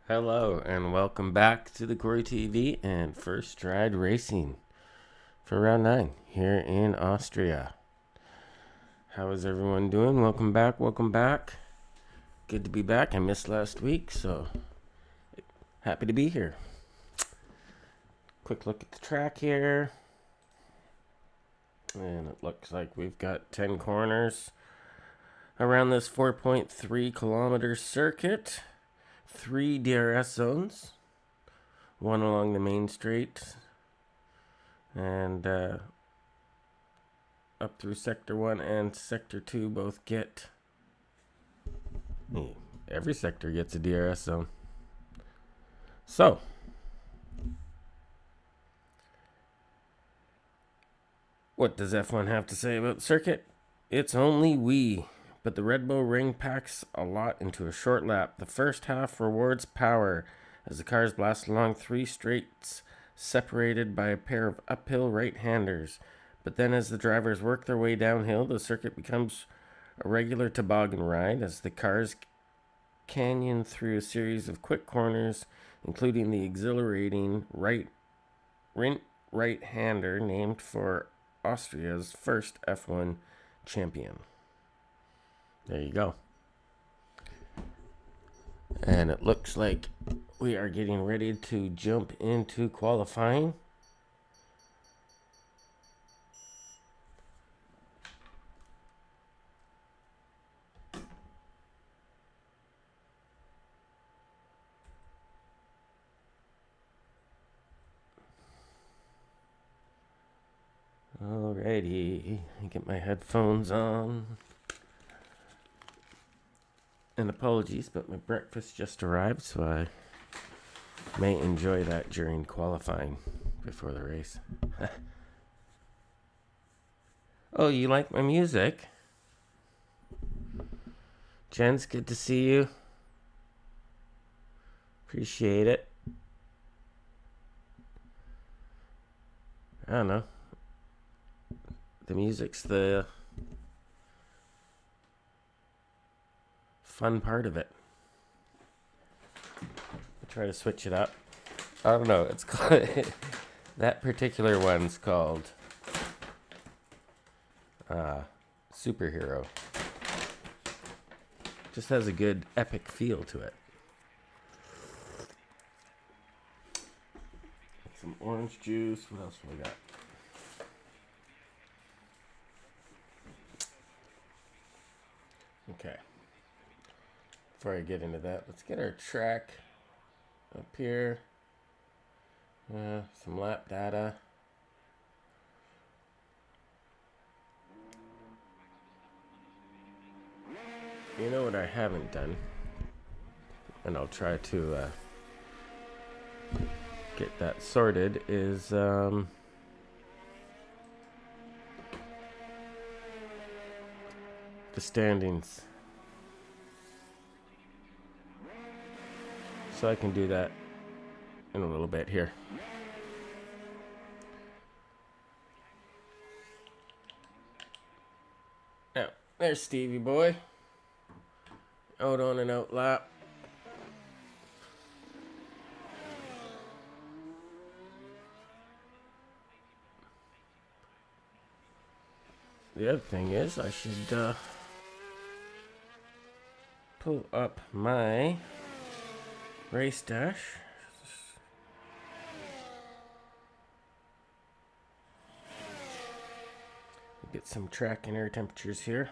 Hello and welcome back to the Corey TV and First Ride Racing for round 9 here in Austria. How is everyone doing? Welcome back. Good to be back. I missed last week, so happy to be here. Quick look at the track here. And it looks like we've got 10 corners around this 4.3 kilometer circuit. 3 DRS zones, one along the main straight, and up through Sector 1 and Sector 2 both get, every sector gets a DRS zone. So, what does F1 have to say about the circuit? It's only we. But the Red Bull Ring packs a lot into a short lap. The first half rewards power as the cars blast along 3 straights separated by a pair of uphill right-handers. But then as the drivers work their way downhill, the circuit becomes a regular toboggan ride as the cars canyon through a series of quick corners, including the exhilarating right-hander named for Austria's first F1 champion. There you go. And it looks like we are getting ready to jump into qualifying. Alrighty, get my headphones on. And apologies, but my breakfast just arrived, so I may enjoy that during qualifying before the race. Oh, you like my music? Jens, good to see you. Appreciate it. I don't know. The music's the fun part of it. I try to switch it up. I don't know. It's called that particular one's called Superhero. Just has a good epic feel to it. Some orange juice. What else do we got? Okay. Before I get into that, let's get our track up here. Some lap data. You know what I haven't done, and I'll try to get that sorted, is the standings. So I can do that in a little bit here. Now, there's Stevie boy. Out on an out lap. The other thing is I should pull up my race dash. Get some track and air temperatures here.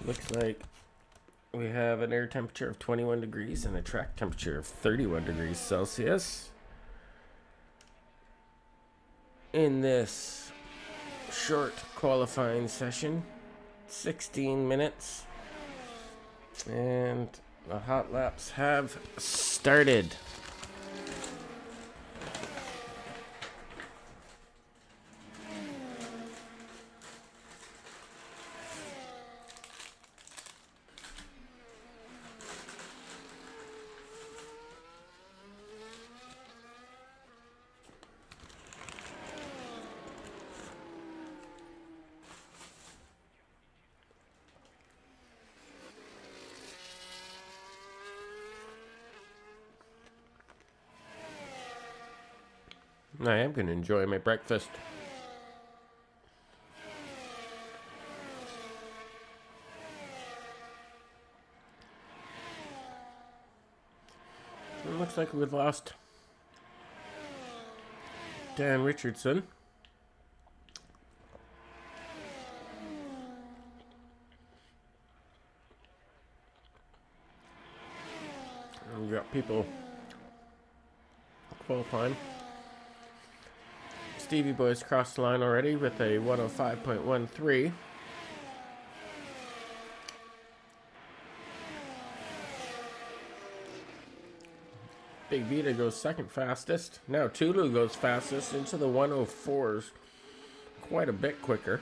Looks like we have an air temperature of 21 degrees and a track temperature of 31 degrees Celsius. In this short qualifying session, 16 minutes. And the hot laps have started. I am going to enjoy my breakfast. It looks like we've lost Dan Richardson. And we've got people qualifying. Stevie Boy's crossed the line already with a 105.13. Big Vita goes second fastest. Now Tulu goes fastest into the 104s. Quite a bit quicker.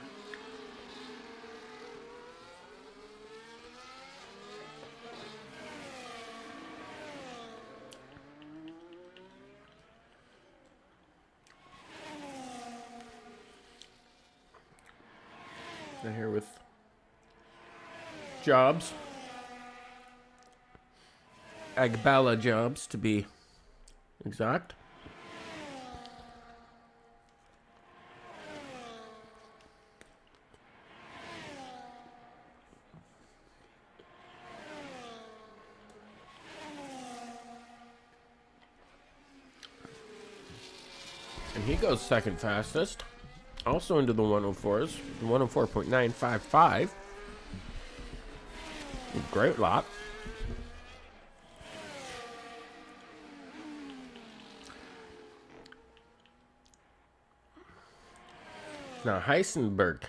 They're here with Jobs. Agbala Jobs, to be exact. And he goes second fastest. Also into the 104s. 104.955. Great lap. Now Heisenberg.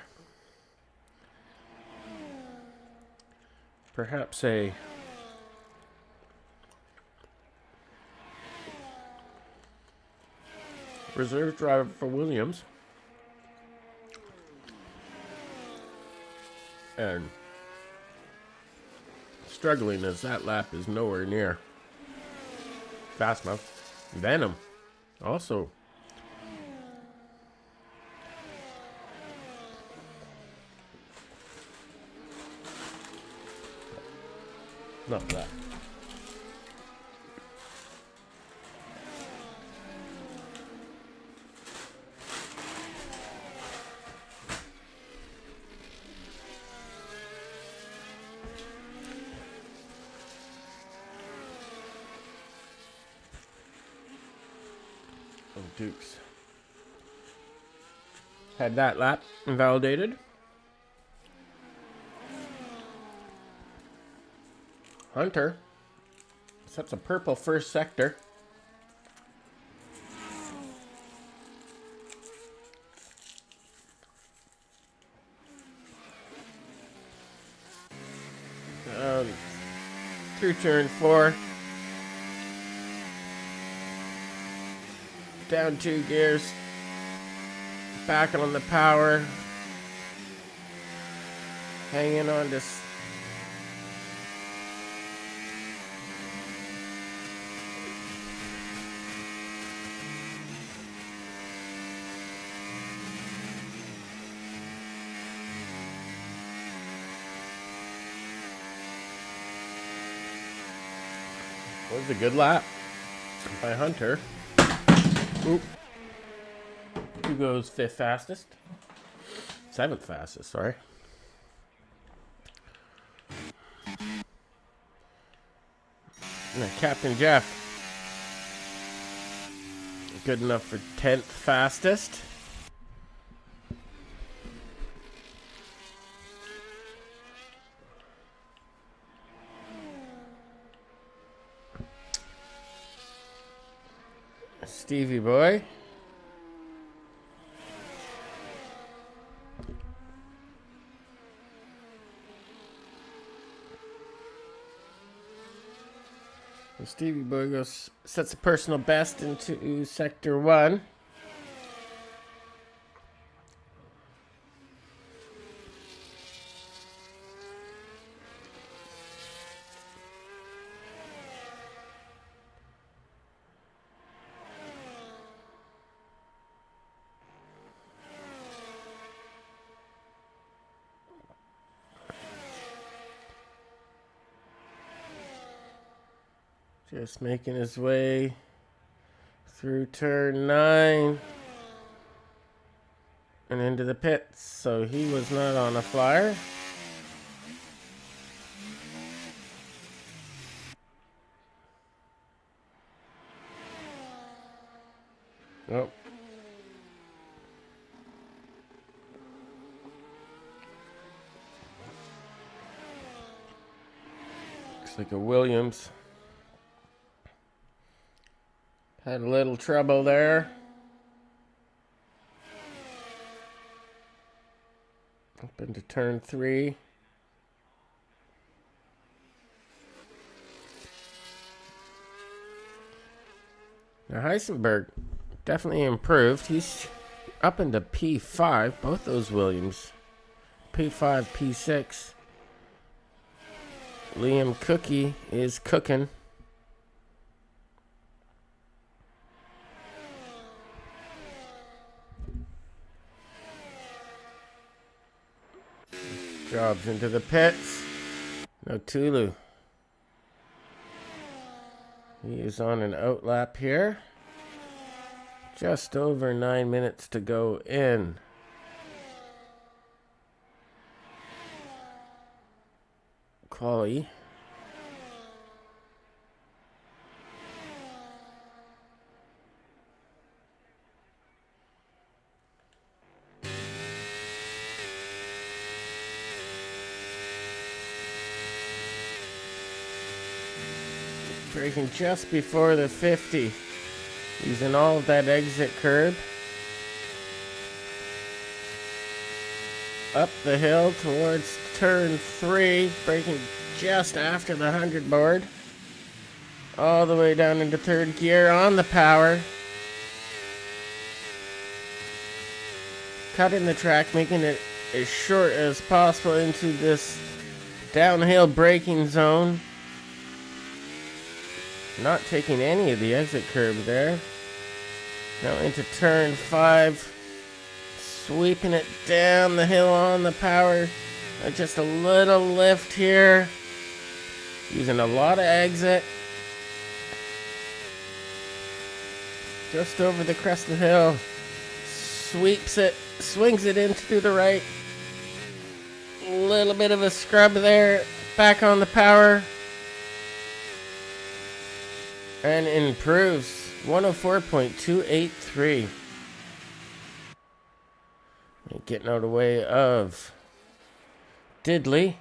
Perhaps a reserve driver for Williams. And struggling as that lap is nowhere near fast enough. Venom also not that. Oh, Dukes had that lap invalidated. Hunter sets a purple first sector. Through turn 4. Down 2 gears. Back on the power. Hanging on to was a good lap by Hunter. Oop. Who goes 5th fastest? 7th fastest, sorry. And Captain Jeff. Good enough for 10th fastest. Stevie Boy. And Stevie Boy goes, sets a personal best into sector 1. Just making his way through turn 9 and into the pits. So he was not on a flyer. Oh. Looks like a Williams. Had a little trouble there. Up into turn 3. Now Heisenberg definitely improved. He's up into P5, both those Williams. P5, P6. Liam Cookie is cooking. Jobs into the pits. No Tulu. He is on an outlap here. Just over 9 minutes to go in. Quali. Braking just before the 50. Using all of that exit curb. Up the hill towards turn 3. Braking just after the 100 board. All the way down into third gear on the power. Cutting the track, making it as short as possible into this downhill braking zone. Not taking any of the exit curb there. Now into turn 5. Sweeping it down the hill on the power. Just a little lift here. Using a lot of exit. Just over the crest of the hill. Sweeps it. Swings it in to the right. A little bit of a scrub there. Back on the power. And improves 104.283. Getting out of the way of Diddley.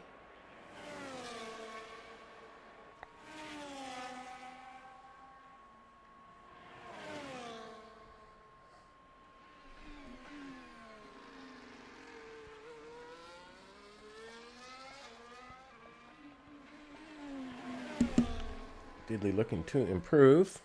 Diddley looking to improve.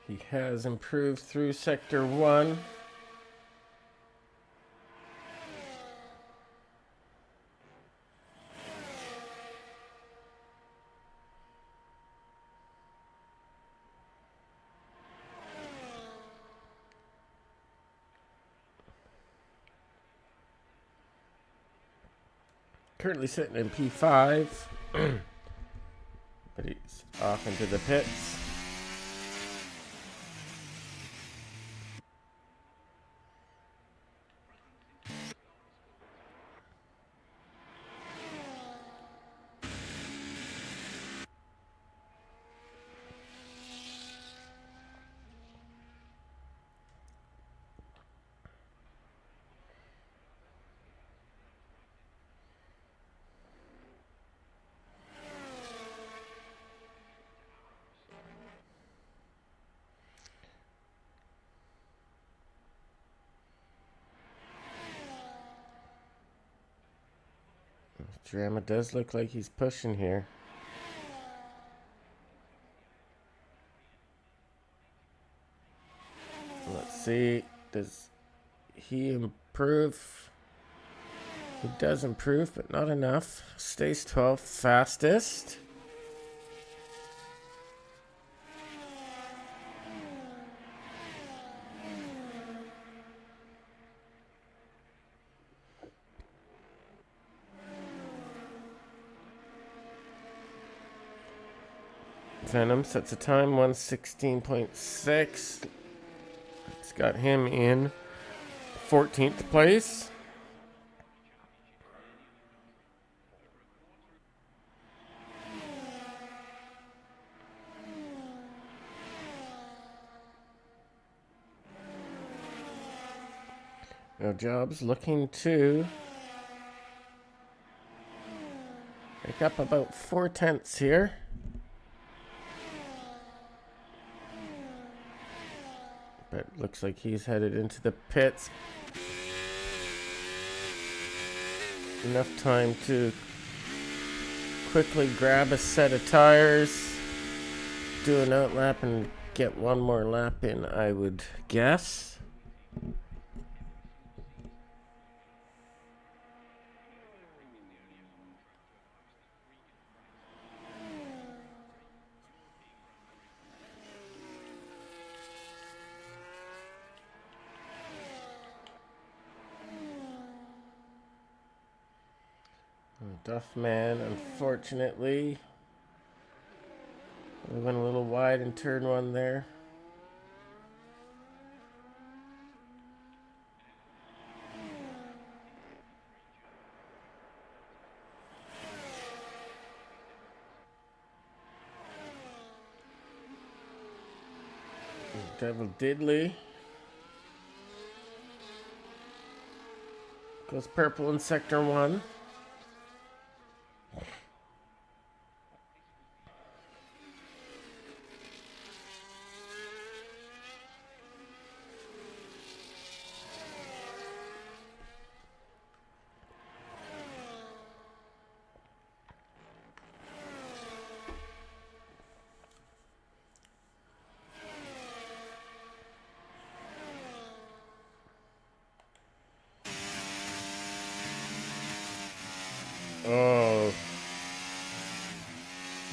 He has improved through sector 1. Currently sitting in P5. But he's off into the pits. Drama does look like he's pushing here. Let's see. Does he improve? He does improve, but not enough. Stays 12th fastest. Venom sets a time 116.6. It's got him in 14th place. Now Jobs looking to make up about 4/10 here. But looks like he's headed into the pits. Enough time to quickly grab a set of tires, do an outlap, and get one more lap in, I would guess. Duffman, unfortunately, we went a little wide in turn one there. Devil Diddley goes purple in sector one. Oh,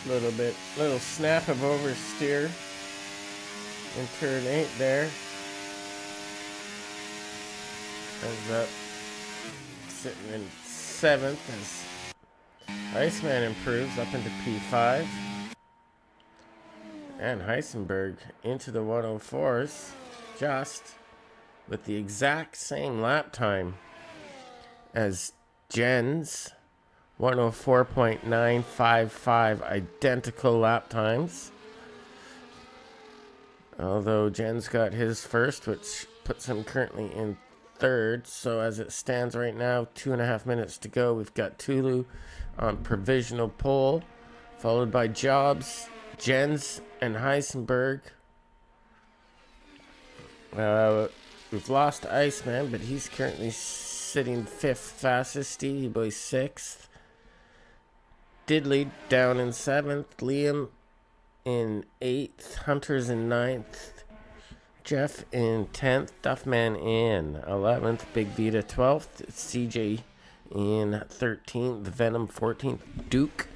little snap of oversteer in turn 8 there. Ends up sitting in 7th as Iceman improves up into P5. And Heisenberg into the 104s, just with the exact same lap time as Jen's 104.955, identical lap times. Although Jen's got his first, which puts him currently in 3rd. So as it stands right now, 2.5 minutes to go. We've got Tulu on provisional pole, followed by Jobs, Jens, and Heisenberg. We've lost Iceman, but he's currently sitting 5th fastest. Stevie Boy 6th. Diddley down in 7th. Liam in 8th. Hunter's in 9th. Jeff in 10th. Duffman in 11th. Big Vita 12th. CJ in 13th. Venom 14th. Duke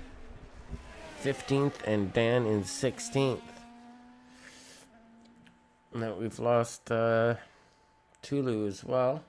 15th. And Dan in 16th. Now we've lost Tulu as well.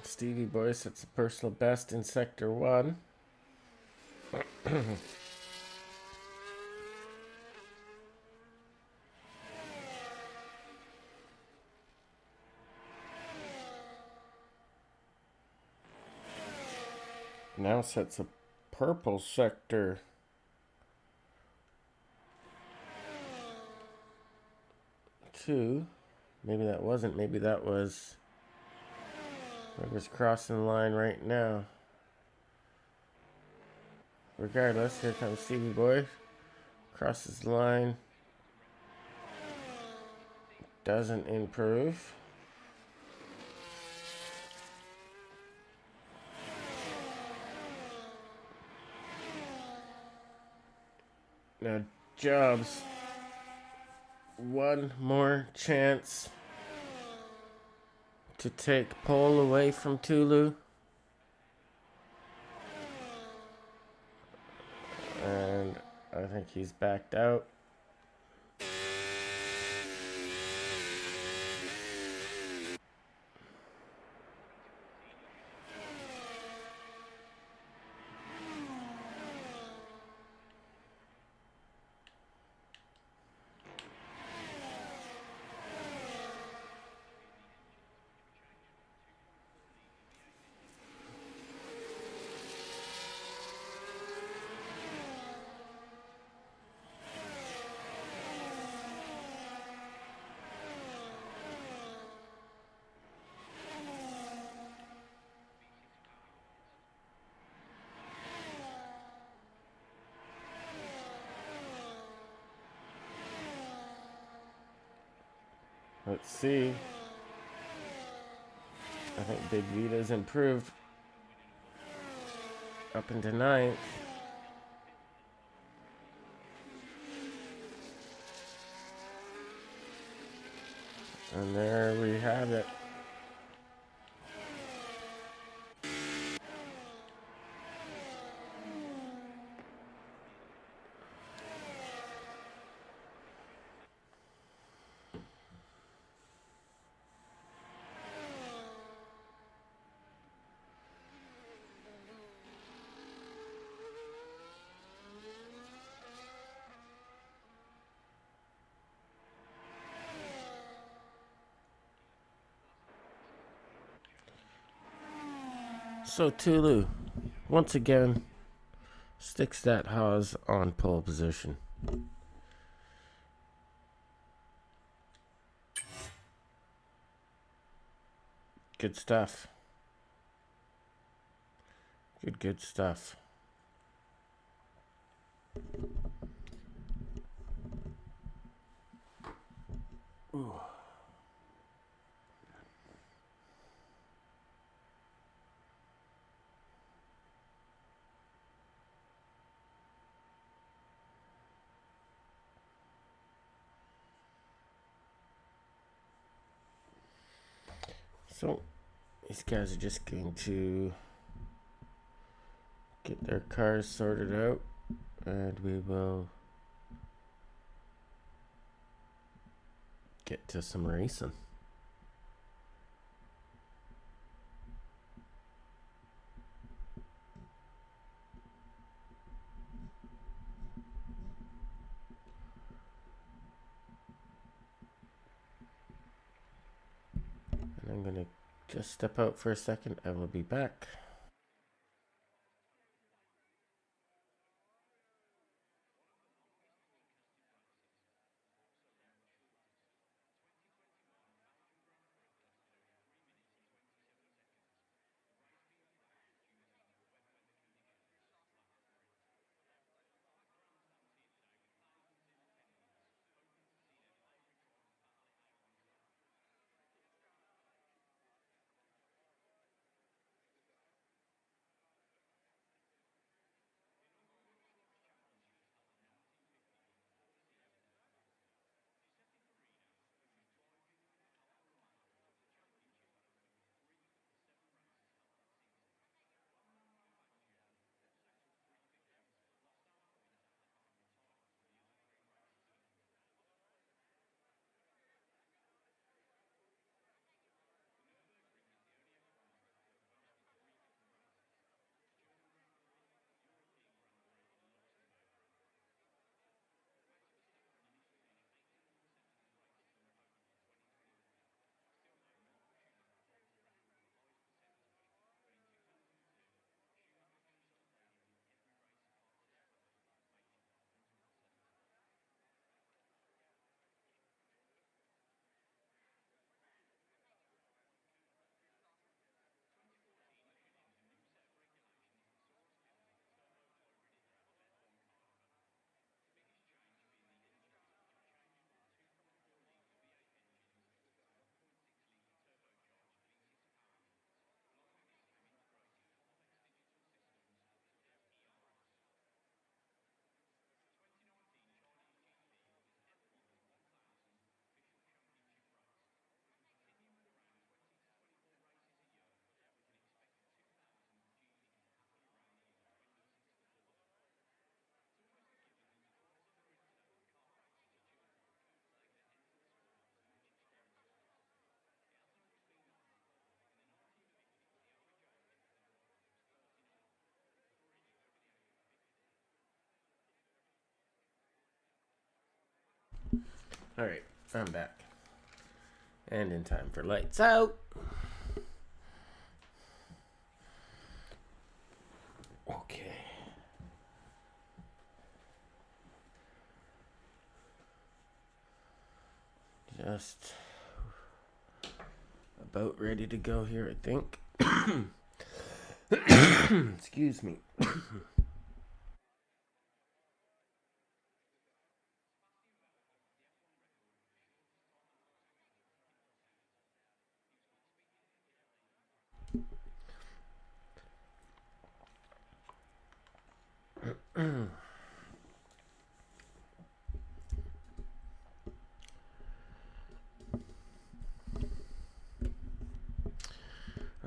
Stevie Boy sets a personal best in sector 1. Now sets a purple sector 2. Maybe that wasn't. Maybe that was whoever's crossing the line right now. Regardless, here comes Stevie Boy. Crosses the line. Doesn't improve. Now, Jobs, one more chance to take pole away from Tulu. And I think he's backed out. Let's see. I think Big Vita's improved up into ninth. And there we have it. So Tulu, once again, sticks that Haas on pole position. Good stuff. Good stuff. Ooh. So, these guys are just going to get their cars sorted out, and we will get to some racing. And I'm going to just step out for a second. I will be back. Alright, I'm back. And in time for lights out. Okay. Just about ready to go here, I think. Excuse me.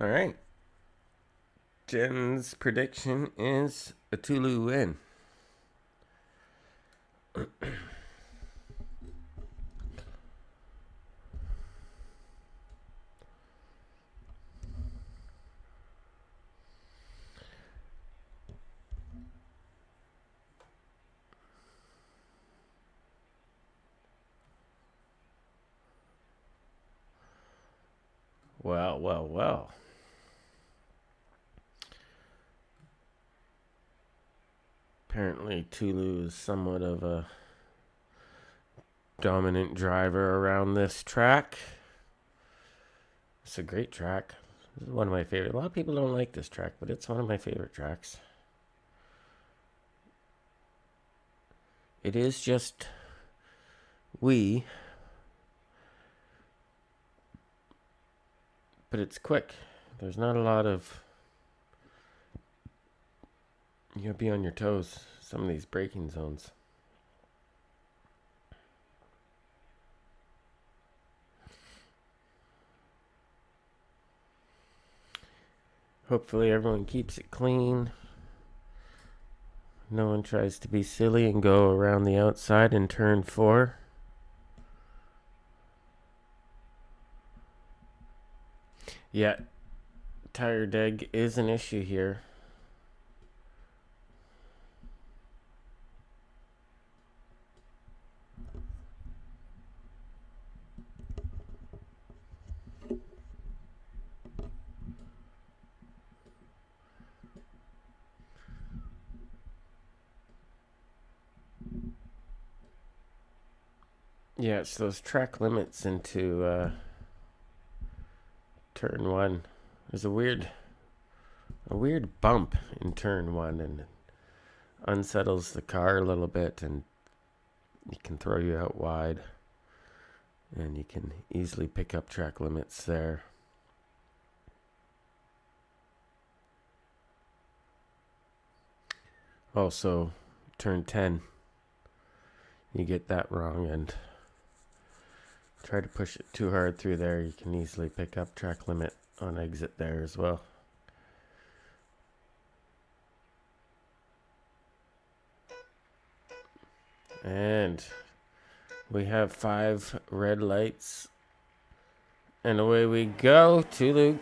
All right. Jen's prediction is a Tulu win. Well. Apparently, Tulu is somewhat of a dominant driver around this track. It's a great track. This is one of my favorite. A lot of people don't like this track, but it's one of my favorite tracks. It is just wee, but it's quick. There's not a lot of... You gotta be on your toes, some of these braking zones. Hopefully everyone keeps it clean. No one tries to be silly and go around the outside in turn 4. Yeah, tire deg is an issue here. Yeah, it's those track limits into turn 1. There's a weird bump in turn 1 and unsettles the car a little bit, and it can throw you out wide, and you can easily pick up track limits there. Also, turn 10, you get that wrong and try to push it too hard through there, you can easily pick up track limit on exit there as well. And we have 5 red lights. And away we go. Tulu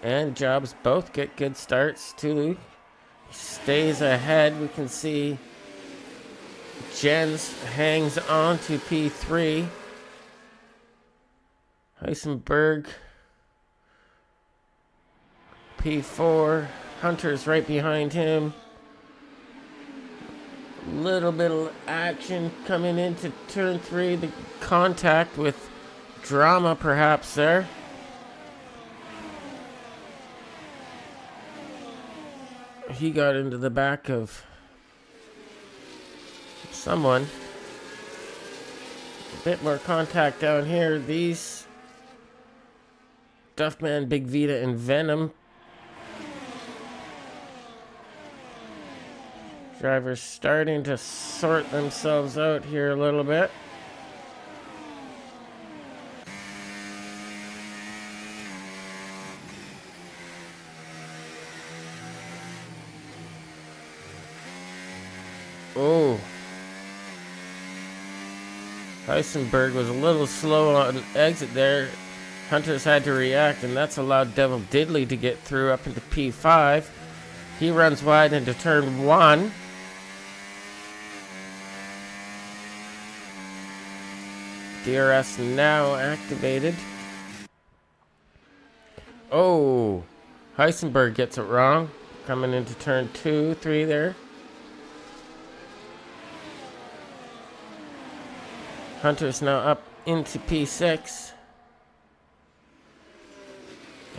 and Jobs both get good starts. Tulu stays ahead. We can see Jens hangs on to P3. Heisenberg P4. Hunter's right behind him. Little bit of action coming into turn 3. The contact with drama perhaps there. He got into the back of someone. A bit more contact down here. These Duffman, Big Vita, and Venom drivers starting to sort themselves out here a little bit. Oh. Heisenberg was a little slow on exit there. Hunters had to react, and that's allowed Devil Diddley to get through up into P5. He runs wide into turn 1. DRS now activated. Oh, Heisenberg gets it wrong. Coming into turn 2, 3 there. Hunter's now up into P6.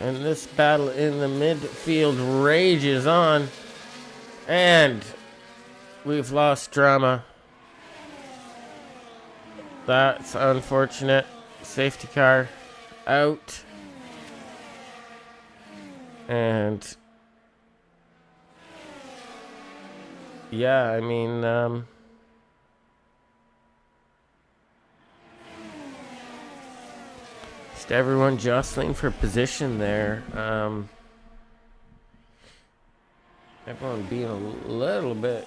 And this battle in the midfield rages on. And we've lost drama. That's unfortunate. Safety car out. And yeah, I mean, just everyone jostling for position there. Everyone being a little bit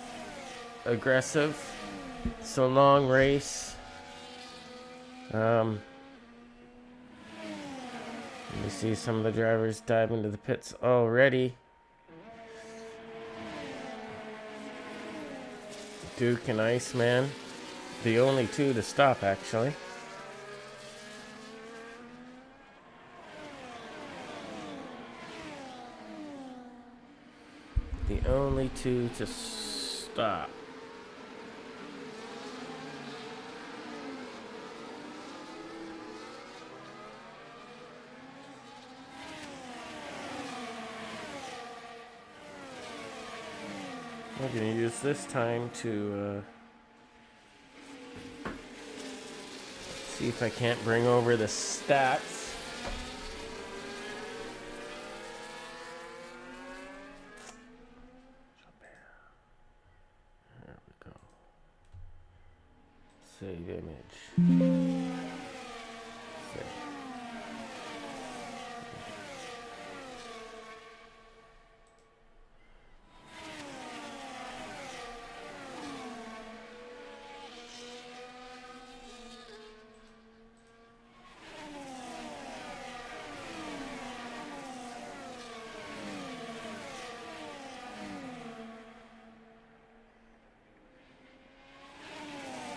aggressive. It's a long race. You see some of the drivers dive into the pits already. Duke and Iceman, the only two to stop, actually. The only two to stop. I'm going to use this time to see if I can't bring over the stats. There we go. Save image. Save.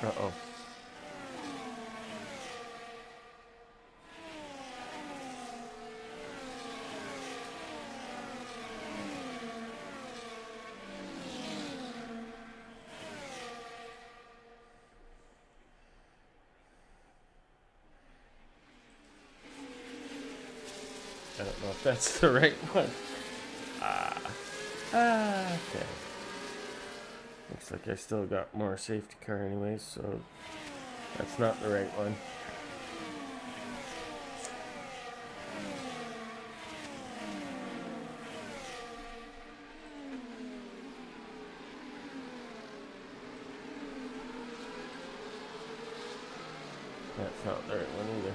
Uh-oh. I don't know if that's the right one. Okay. Looks like I still got more safety car anyways, so that's not the right one. That's not the right one either.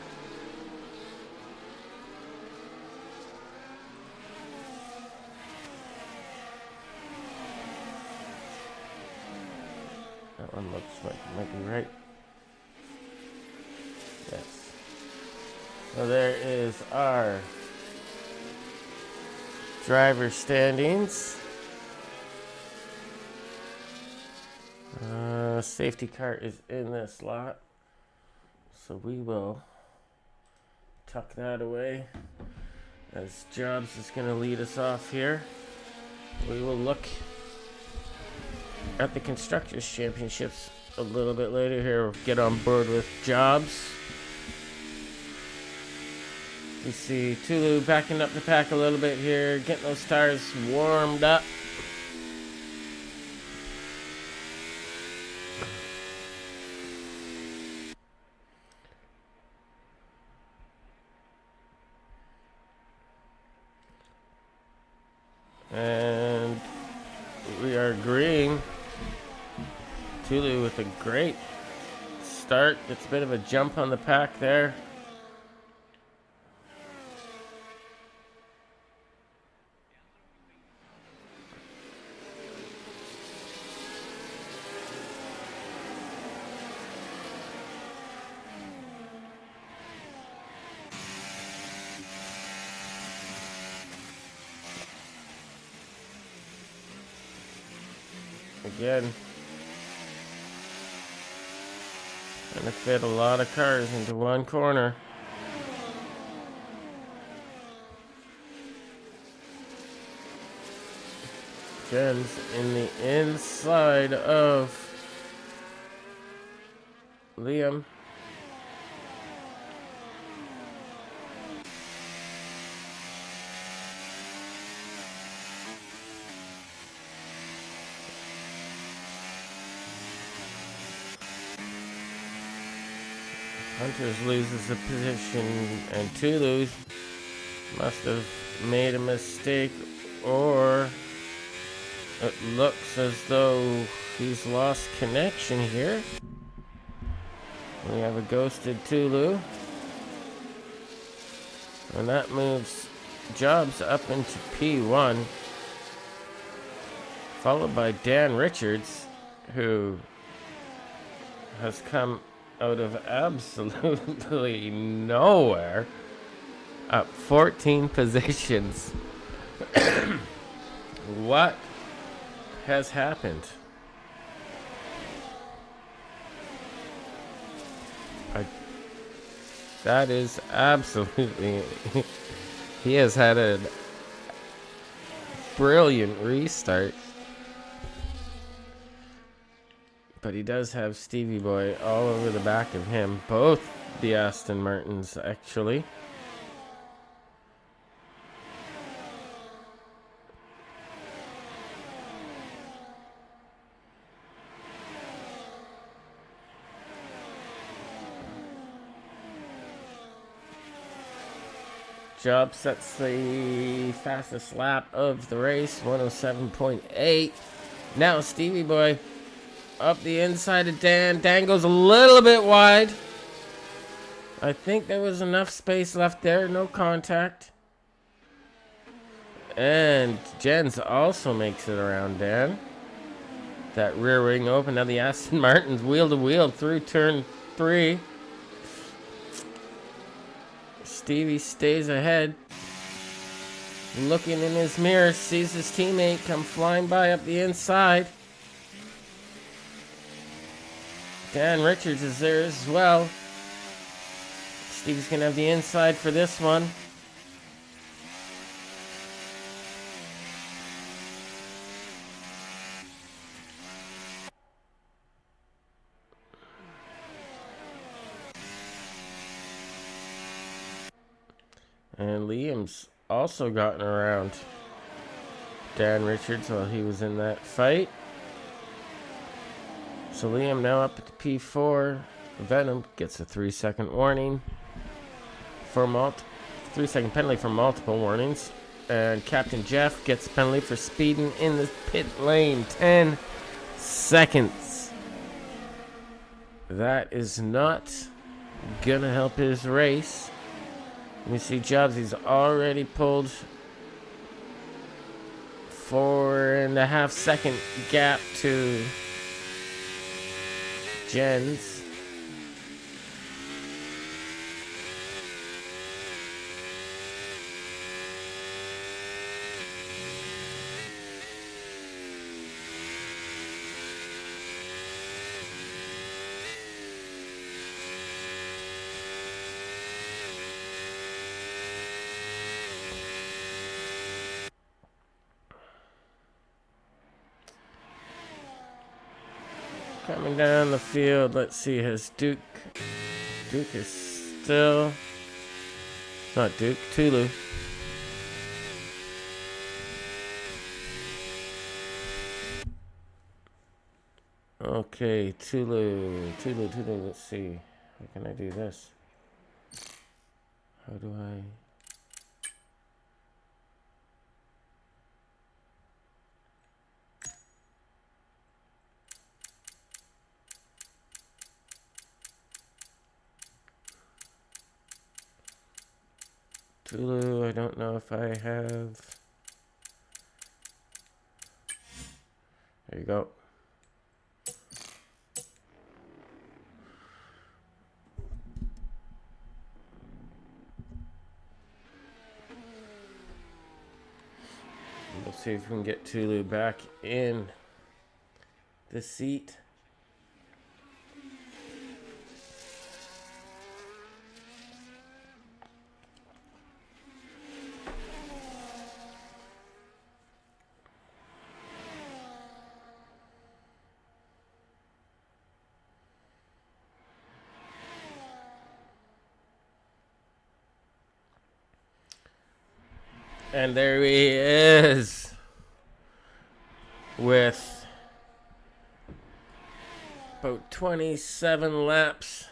That one looks like it might be right. Yes. So there is our driver standings. Safety car is in this lot. So we will tuck that away as Jobs is going to lead us off here. We will look at the Constructors Championships a little bit later here. We'll get on board with Jobs. You see Tulu backing up the pack a little bit here, getting those tires warmed up. And we are agreeing. Tulu with a great start. Gets a bit of a jump on the pack there. Again. Gonna fit a lot of cars into one corner. Jen's in the inside of Liam. Hunters loses a position, and Tulu must have made a mistake, or it looks as though he's lost connection here. We have a ghosted Tulu, and that moves Jobs up into P1, followed by Dan Richards, who has come out of absolutely nowhere, up 14 positions. What has happened? That is absolutely... He has had a brilliant restart. But he does have Stevie Boy all over the back of him. Both the Aston Martins, actually. Job sets the fastest lap of the race, 107.8. Now Stevie Boy up the inside of Dan. Dan goes a little bit wide. I think there was enough space left there. No contact. And Jens also makes it around Dan. That rear wing open. Now the Aston Martin's wheel to wheel through turn 3. Stevie stays ahead. Looking in his mirror, sees his teammate come flying by up the inside. Dan Richards is there as well. Stevie's going to have the inside for this one. And Liam's also gotten around Dan Richards while he was in that fight. So Liam now up at the P4. Venom gets a 3-second warning for 3-second penalty for multiple warnings. And Captain Jeff gets a penalty for speeding in the pit lane. 10 seconds. That is not gonna help his race. We see Jobs, he's already pulled 4.5 second gap to Jens. Coming down the field, let's see, has Duke is still, not Duke, Tulu. Okay, Tulu, let's see, how can I do this? How do I... Tulu, I don't know if I have... There you go. We'll see if we can get Tulu back in the seat. And there he is with about 27 laps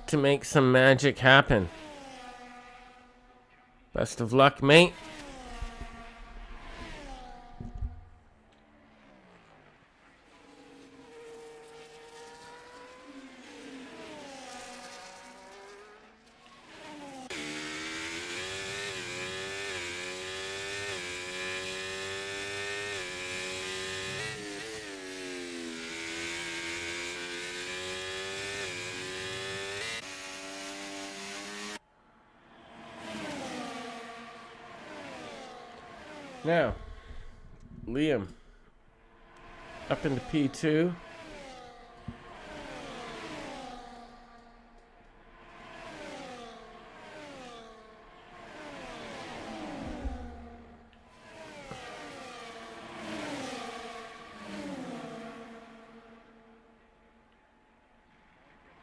to make some magic happen. Best of luck, mate. Now, Liam up into P2.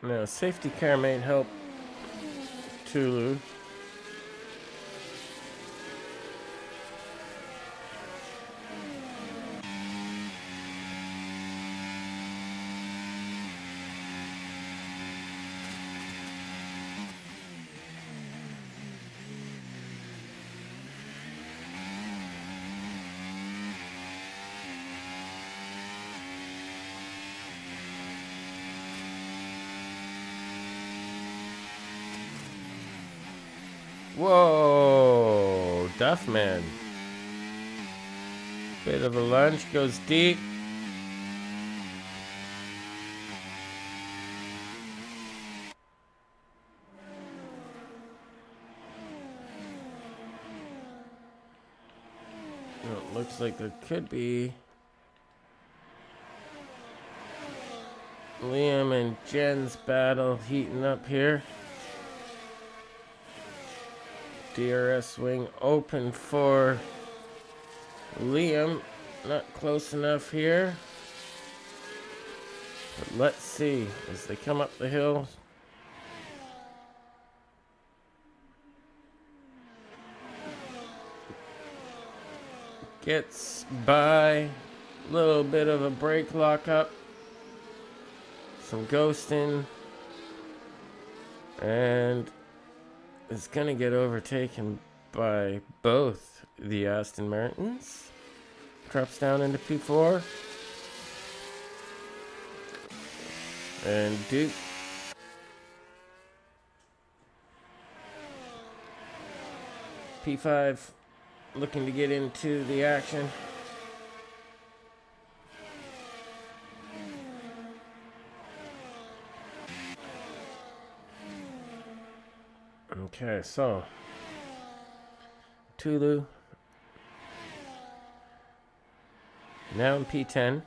Now, safety car might help Tulu. Whoa, Duffman. Bit of a lunge, goes deep. Well, it looks like there could be Liam and Jen's battle heating up here. DRS wing open for Liam. Not close enough here. But let's see as they come up the hill. Gets by. Little bit of a brake lock up. Some ghosting. And is going to get overtaken by both the Aston Martins. Drops down into P4. And Duke P5 looking to get into the action. Okay, so Tulu now in P10.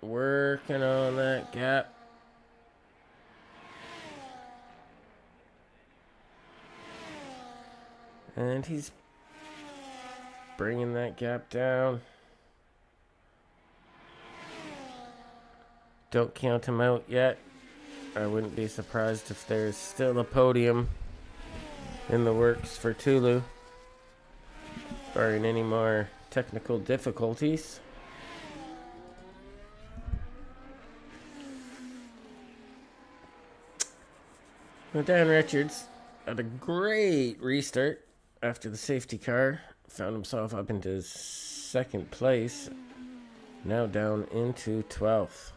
Working on that gap. And he's bringing that gap down. Don't count him out yet. I wouldn't be surprised if there's still a podium in the works for Tulu, barring any more technical difficulties. Well, Dan Richards had a great restart after the safety car. Found himself up into second place. Now down into 12th.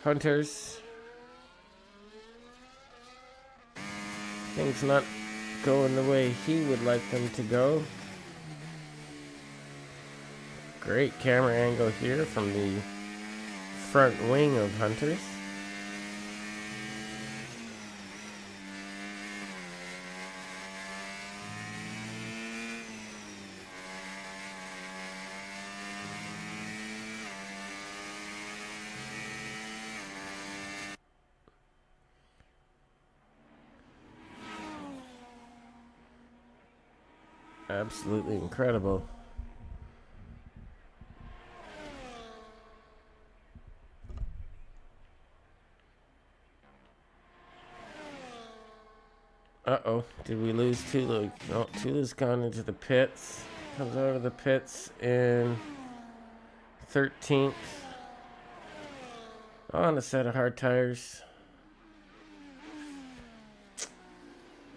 Hunters. Things not going the way he would like them to go. Great camera angle here from the front wing of Hunters. Absolutely incredible. Uh-oh. Did we lose Tulu? No, Tulu's gone into the pits. Comes out of the pits in 13th. On a set of hard tires.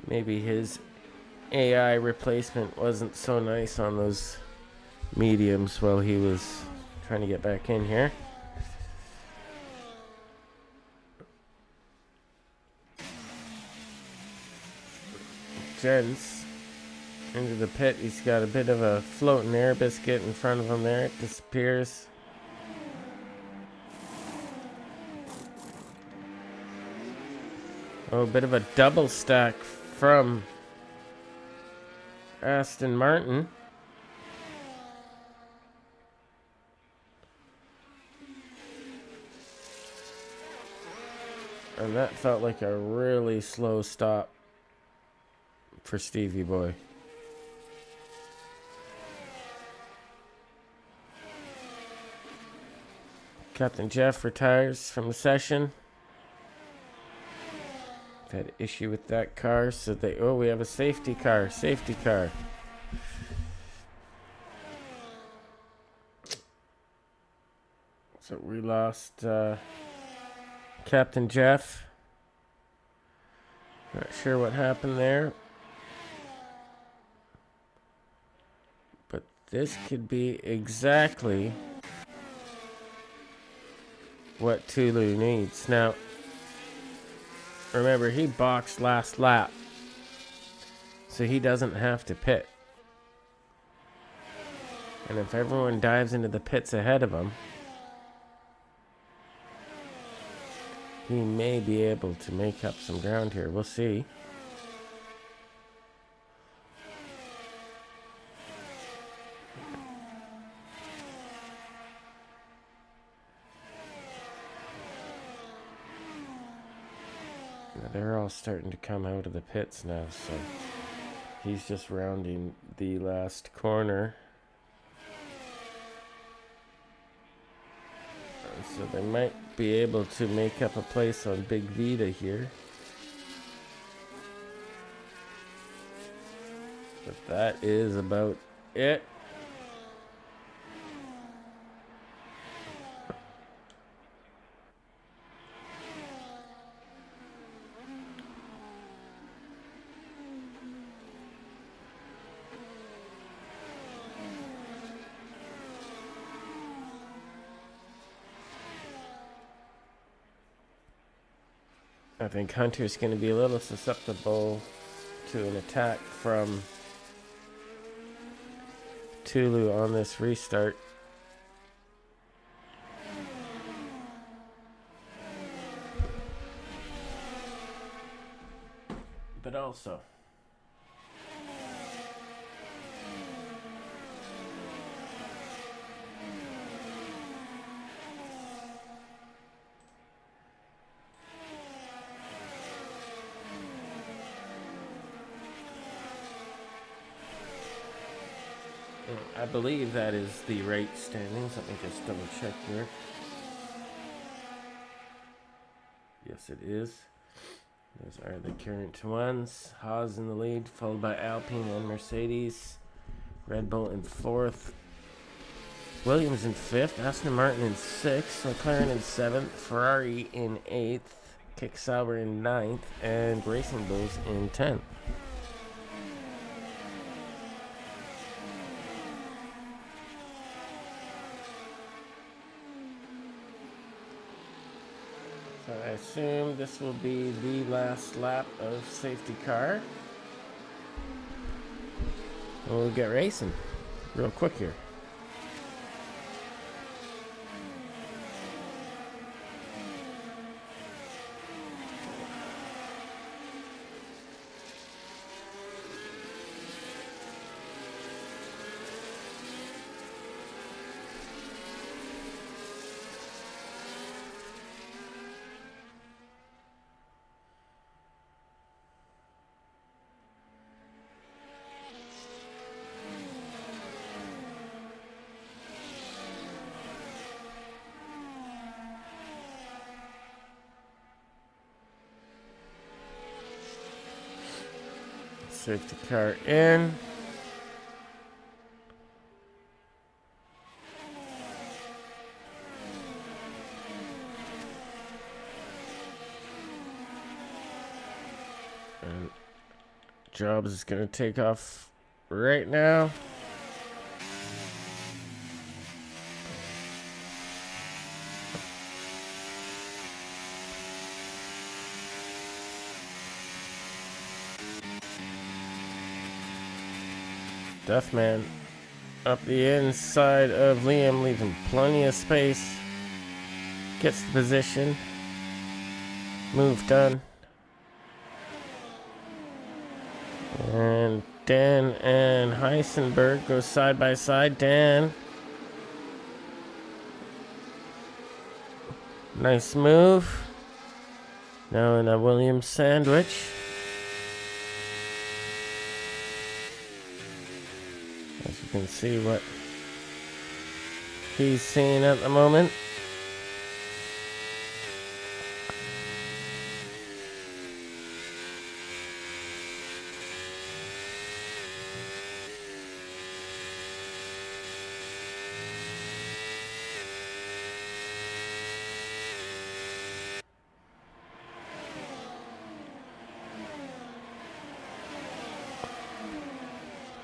Maybe his AI replacement wasn't so nice on those mediums while he was trying to get back in here. Jens into the pit. He's got a bit of a floating air biscuit in front of him there. It disappears. Oh, a bit of a double stack from Aston Martin. And that felt like a really slow stop for Stevie Boy. Captain Jeff retires from the session. Had issue with that car, so we have a safety car. So we lost Captain Jeff. Not sure what happened there. But this could be exactly what Tulu needs. Now, remember, he boxed last lap, so he doesn't have to pit. And if everyone dives into the pits ahead of him, he may be able to make up some ground here. We'll see. They're all starting to come out of the pits now, so he's just rounding the last corner. So they might be able to make up a place on Big Vita here. But that is about it. I think Hunter's going to be a little susceptible to an attack from Tulu on this restart. But also, I believe that is the right standings. Let me just double check here. Yes, it is. Those are the current ones. Haas in the lead, followed by Alpine and Mercedes. Red Bull in 4th. Williams in 5th. Aston Martin in 6th. McLaren in 7th. Ferrari in 8th. Kick Sauber in 9th. And Racing Bulls in 10th. So I assume this will be the last lap of safety car. And we'll get racing real quick here. Safety car in. And Jobs is going to take off right now. Duffman up the inside of Liam, leaving plenty of space. Gets the position. Move done. And Dan and Heisenberg go side by side. Dan. Nice move. Now in a Williams sandwich. As you can see what he's seeing at the moment.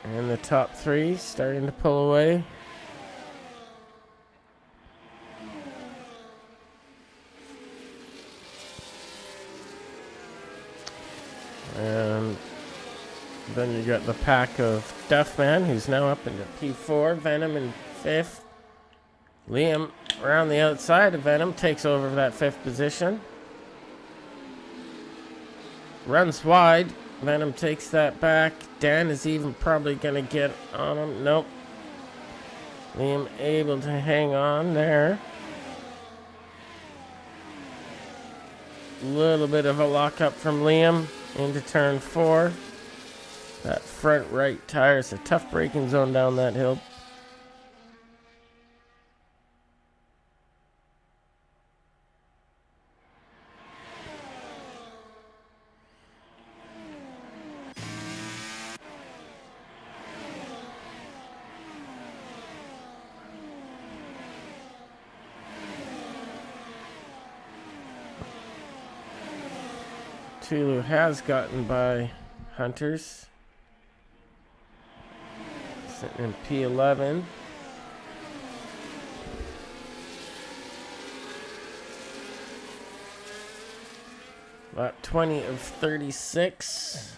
And the top three starting to pull away. And then you got the pack of Duffman, who's now up into P4. Venom in 5th. Liam around the outside of Venom takes over that 5th position. Runs wide. Venom takes that back. Dan is even probably going to get on him. Nope. Liam able to hang on there. Little bit of a lockup from Liam into turn 4. That front right tire is a tough braking zone down that hill. Tulu has gotten by Hunters. Sitting in P11. About 20 of 36.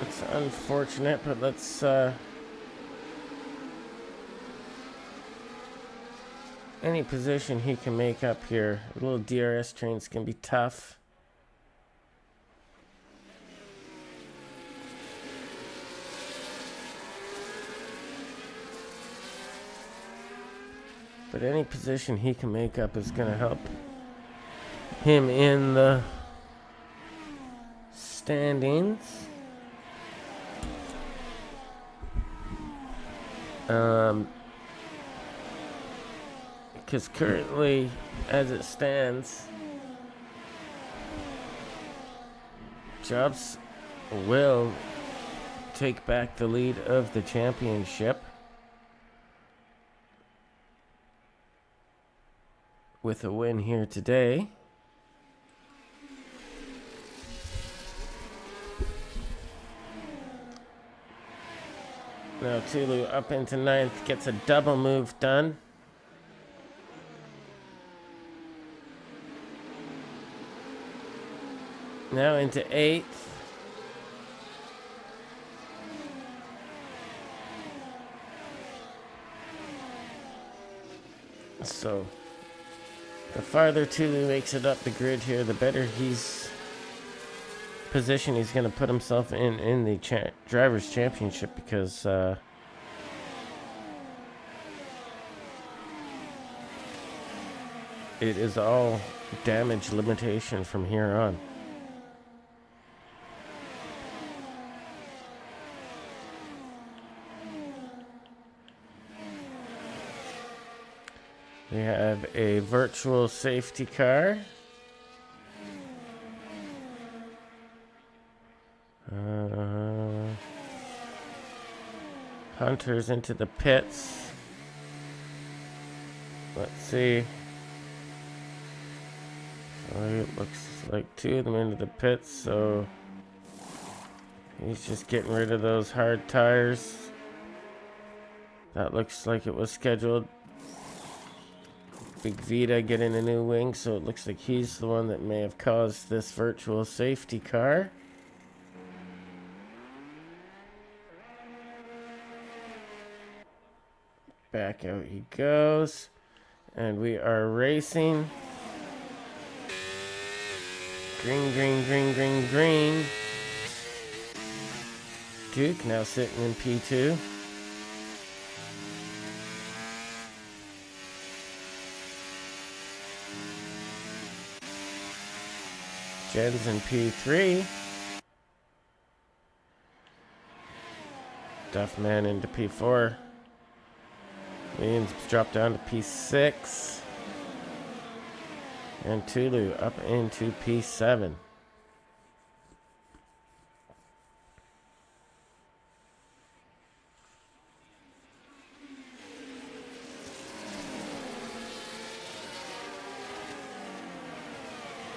It's unfortunate, but let's any position he can make up here. Little DRS trains can be tough. But any position he can make up is going to help him in the standings. Because currently, as it stands, Jobs will take back the lead of the championship with a win here today. Now Tulu up into 9th, gets a double move done. Now into 8th. So, the farther Tulu makes it up the grid here, the better he's position he's going to put himself in the Drivers' Championship, because it is all damage limitation from here on. We have a virtual safety car. Hunter's into the pits. Let's see. So it looks like two of them into the pits, so he's just getting rid of those hard tires. That looks like it was scheduled. Big Vita getting a new wing, so it looks like he's the one that may have caused this virtual safety car. Back out he goes. And we are racing. Green, green, green, green, green. Duke now sitting in P2. Jen's in P3. Duffman into P4. Williams dropped down to P6. And Tulu up into P7.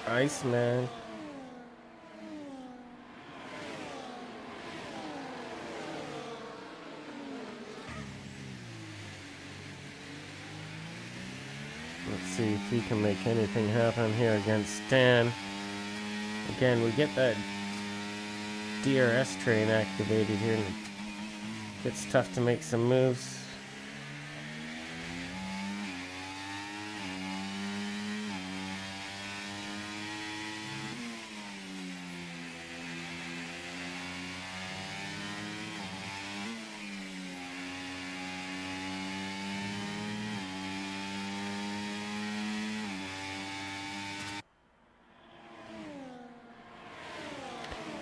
Iceman. Let's see if he can make anything happen here against Stan. Again, we get that DRS train activated here, and it gets tough to make some moves.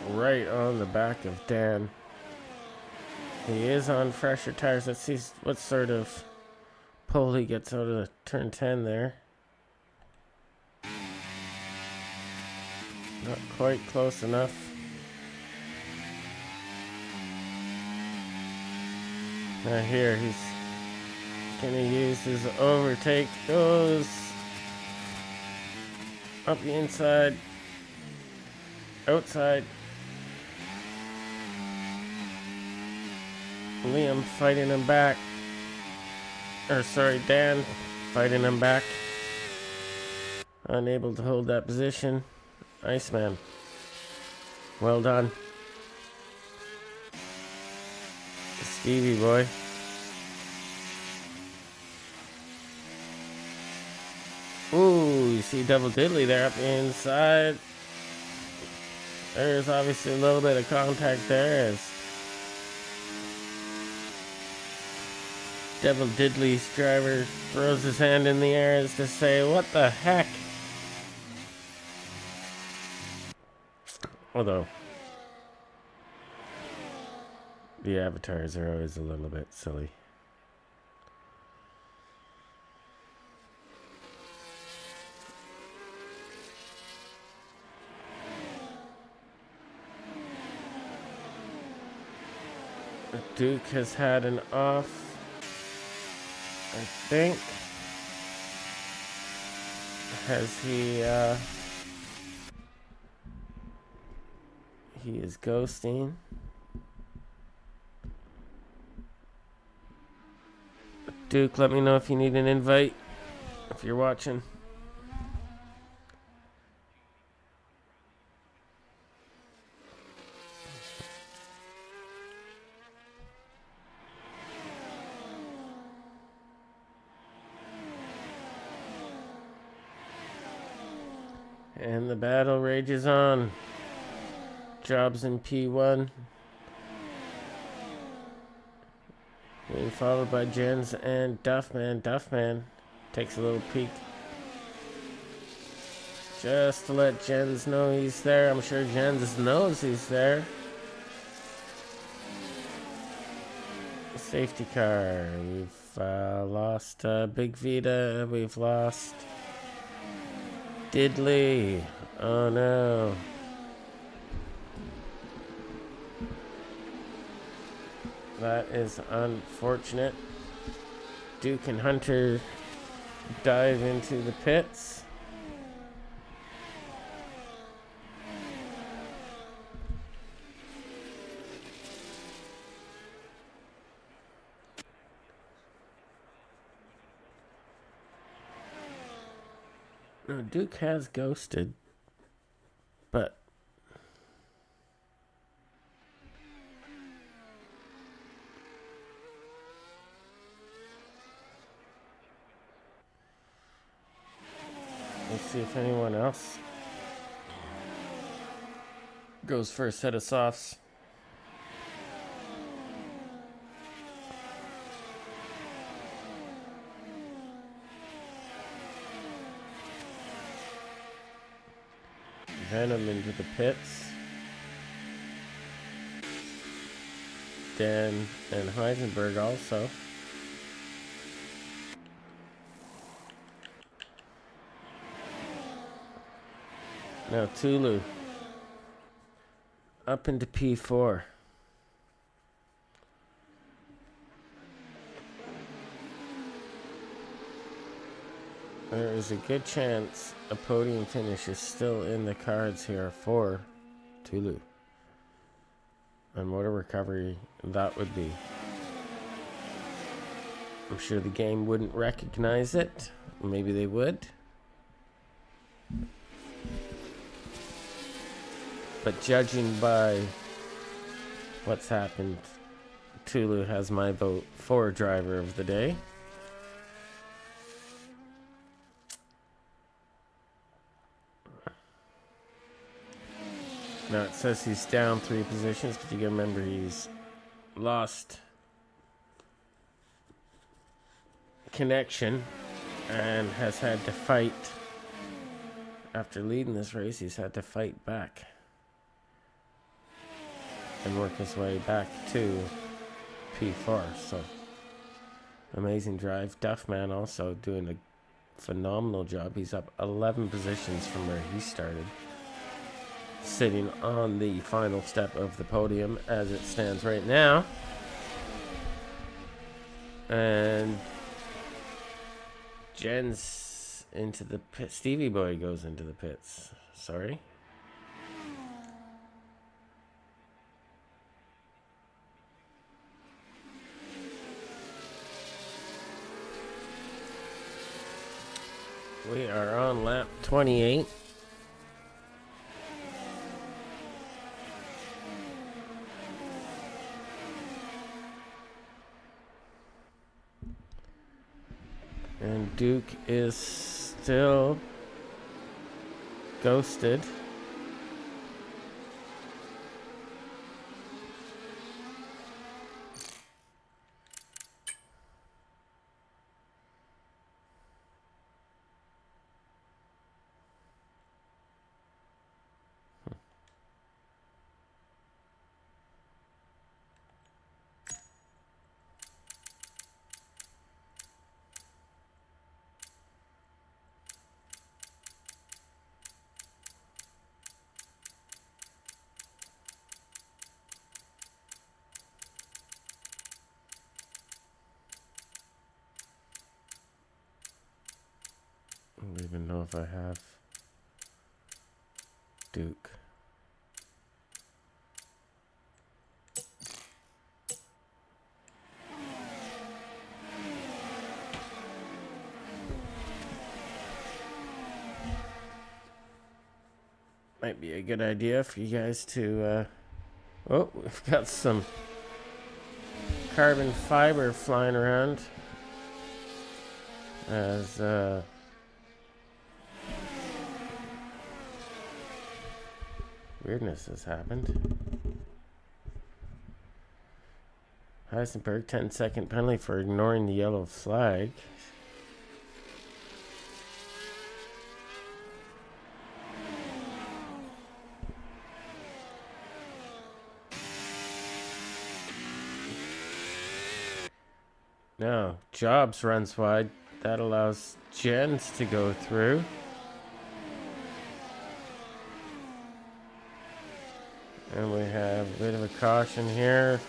Right on the back of Dan. He is on fresher tires. Let's see what sort of pull he gets out of the turn 10 there. Not quite close enough. Now here he's gonna use his overtake. Goes up the inside, outside. Liam fighting him back. Or sorry, Dan fighting him back. Unable to hold that position. Iceman. Well done. Stevie boy. Ooh, you see Double Diddley there up the inside. There's obviously a little bit of contact there as Devil Diddley's driver throws his hand in the air as to say, what the heck? Although, the avatars are always a little bit silly. Duke has had an off, I think. Has he is ghosting. Duke, let me know if you need an invite, if you're watching. And the battle rages on. Jobs in P1. Being followed by Jens and Duffman. Duffman takes a little peek. Just to let Jens know he's there. I'm sure Jens knows he's there. Safety car. We've lost Big Vita. We've lost Diddley. Oh no. That is unfortunate. Duke and Hunter dive into the pits. No, Duke has ghosted, but let's see if anyone else goes for a set of softs. Venom into the pits. Dan and Heisenberg also. Now Tulu up into P4. There is a good chance a podium finish is still in the cards here for Tulu. And what a recovery that would be. I'm sure the game wouldn't recognize it. Maybe they would. But judging by what's happened, Tulu has my vote for driver of the day. Now it says he's down 3 positions, but you gotta remember he's lost connection and has had to fight. After leading this race, he's had to fight back and work his way back to P4. So amazing drive. Duffman also doing a phenomenal job. He's up 11 positions from where he started, sitting on the final step of the podium as it stands right now. And Jen's into the pit. Stevie Boy goes into the pits. Sorry. We are on lap 28. And Duke is still ghosted. I don't even know if I have Duke. Might be a good idea for you guys to oh, we've got some carbon fiber flying around as weirdness has happened. Heisenberg, 10-second penalty for ignoring the yellow flag. Now, Jobs runs wide. That allows Jens to go through. And we have a bit of a caution here.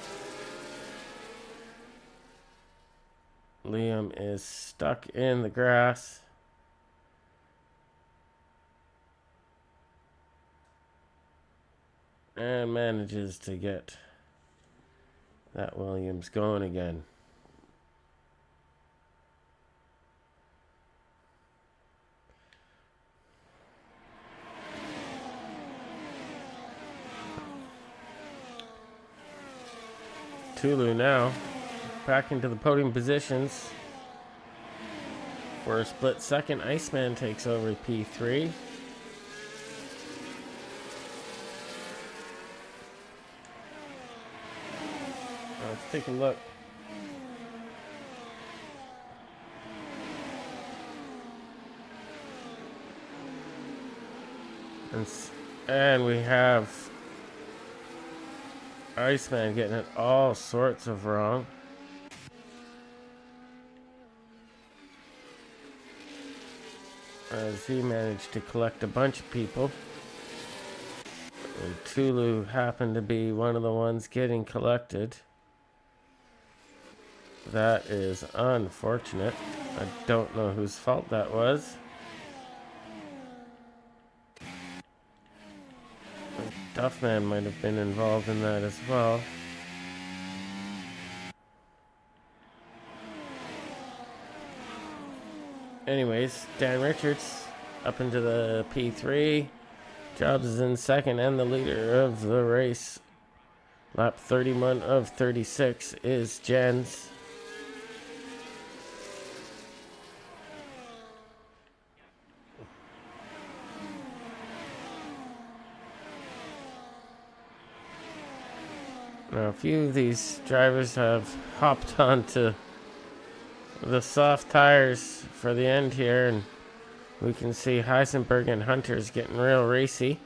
Liam is stuck in the grass. And manages to get that Williams going again. Tulu now back into the podium positions. For a split second, Iceman takes over P3. Let's take a look. And we have Iceman getting it all sorts of wrong. As he managed to collect a bunch of people. And Tulu happened to be one of the ones getting collected. That is unfortunate. I don't know whose fault that was. Duffman might have been involved in that as well. Anyways, Dan Richards up into the P3. Jobs is in second and the leader of the race. Lap 31 of 36 is Jens. Now, a few of these drivers have hopped onto the soft tires for the end here, and we can see Heisenberg and Hunter's getting real racy.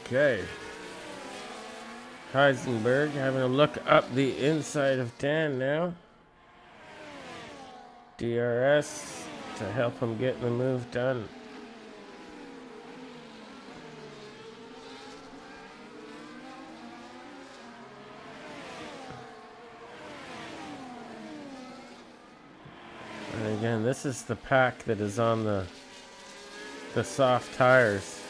Okay. Heisenberg having a look up the inside of Dan now. DRS to help him get the move done. And again, this is the pack that is on the soft tires.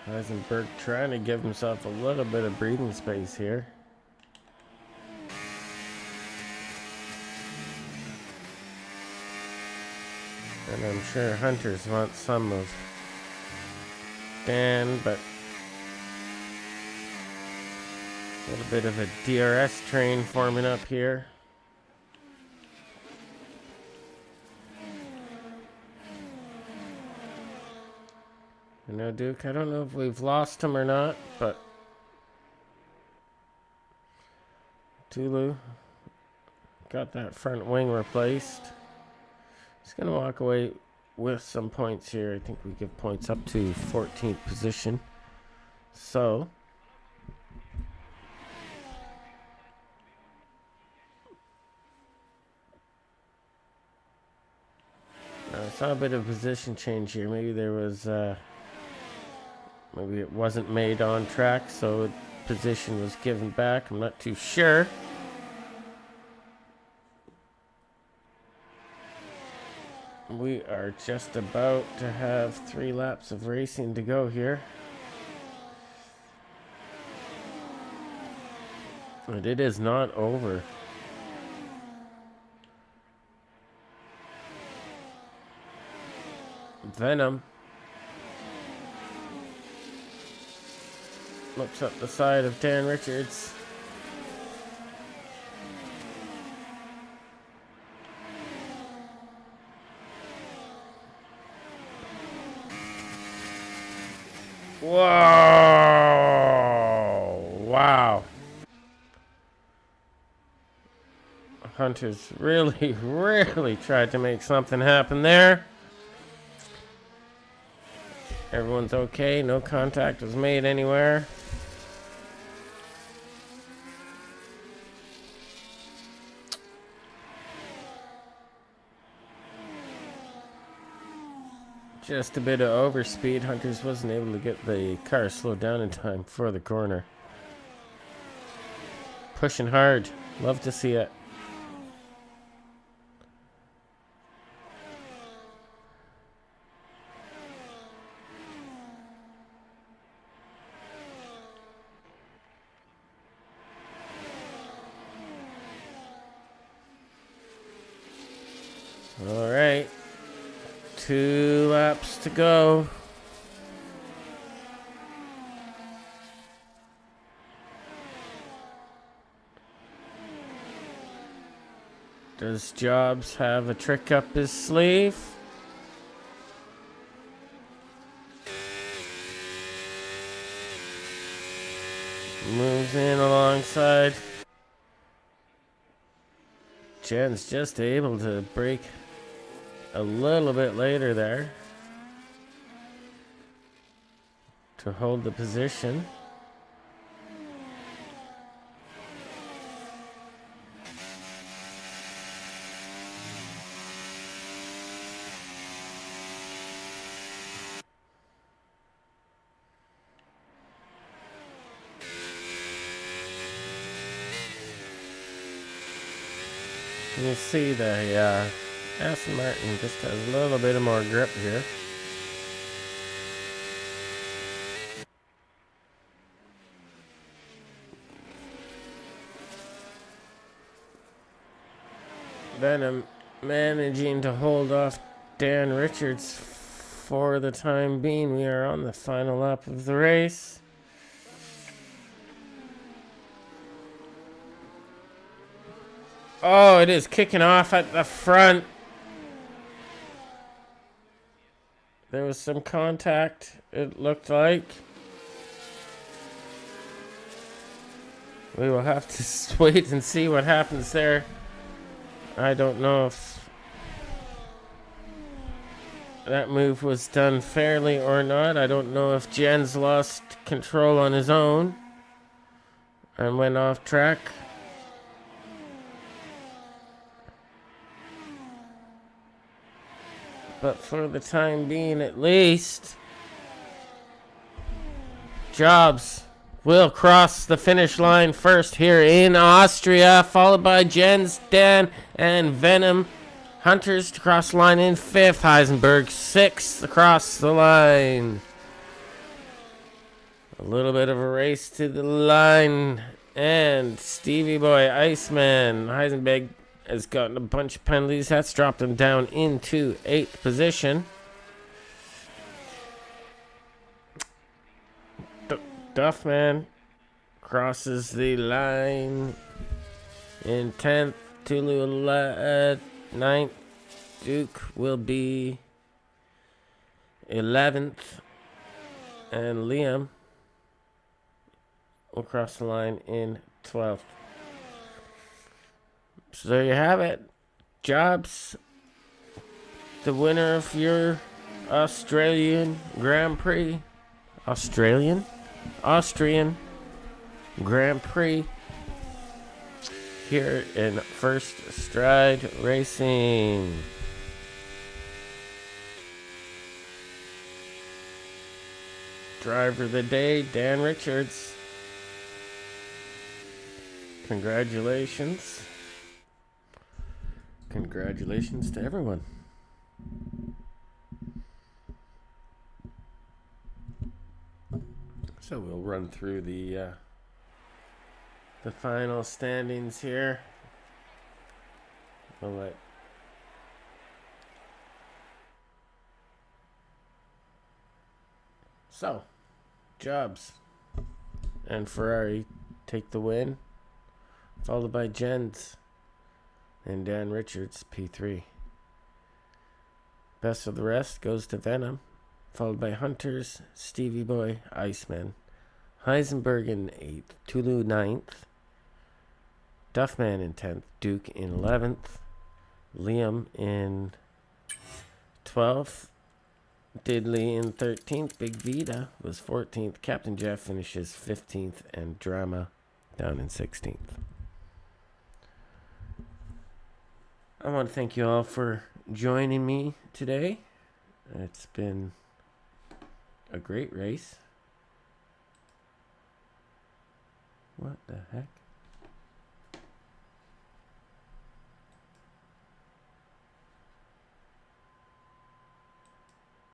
Heisenberg trying to give himself a little bit of breathing space here. And I'm sure Hunters want some of Dan, but a little bit of a DRS train forming up here. You know, Duke, I don't know if we've lost him or not, but Tulu got that front wing replaced. He's going to walk away with some points here. I think we give points up to 14th position. So I saw a bit of position change here. Maybe there was maybe it wasn't made on track, so position was given back. I'm not too sure. We are just about to have 3 laps of racing to go here. And it is not over. Venom looks up the side of Dan Richards. Whoa! Wow. Hunter's really, really tried to make something happen there. Everyone's okay. No contact was made anywhere. Just a bit of overspeed. Hunters wasn't able to get the car slowed down in time for the corner. Pushing hard. Love to see it. All right. 2 laps to go. Does Jobs have a trick up his sleeve? Moves in alongside. Jen's just able to break a little bit later there to hold the position. You see the Aston Martin just has a little bit of more grip here. Venom managing to hold off Dan Richards for the time being. We are on the final lap of the race. Oh, it is kicking off at the front. There was some contact, it looked like. We will have to wait and see what happens there. I don't know if that move was done fairly or not. I don't know if Jen's lost control on his own and went off track. But for the time being, at least, Jobs will cross the finish line first here in Austria, followed by Jens, Dan, and Venom. Hunters to cross the line in 5th. Heisenberg 6th across the line. A little bit of a race to the line. And Stevie Boy, Iceman, Heisenberg has gotten a bunch of penalties. That's dropped him down into 8th position. Duffman crosses the line in 10th. Tulu 9th. Duke will be 11th. And Liam will cross the line in 12th. So there you have it. Jobs, the winner of your Australian Grand Prix. Austrian Grand Prix here in First Stride Racing. Driver of the day, Dan Richards. Congratulations. Congratulations to everyone. So we'll run through the final standings here. We'll let So, Jobs and Ferrari take the win, followed by Jens and Dan Richards, P3. Best of the rest goes to Venom, followed by Hunters, Stevie Boy, Iceman, Heisenberg in 8th, Tulu 9th, Duffman in 10th, Duke in 11th, Liam in 12th, Diddley in 13th, Big Vita was 14th, Captain Jeff finishes 15th, and Drama down in 16th. I want to thank you all for joining me today. It's been a great race. What the heck?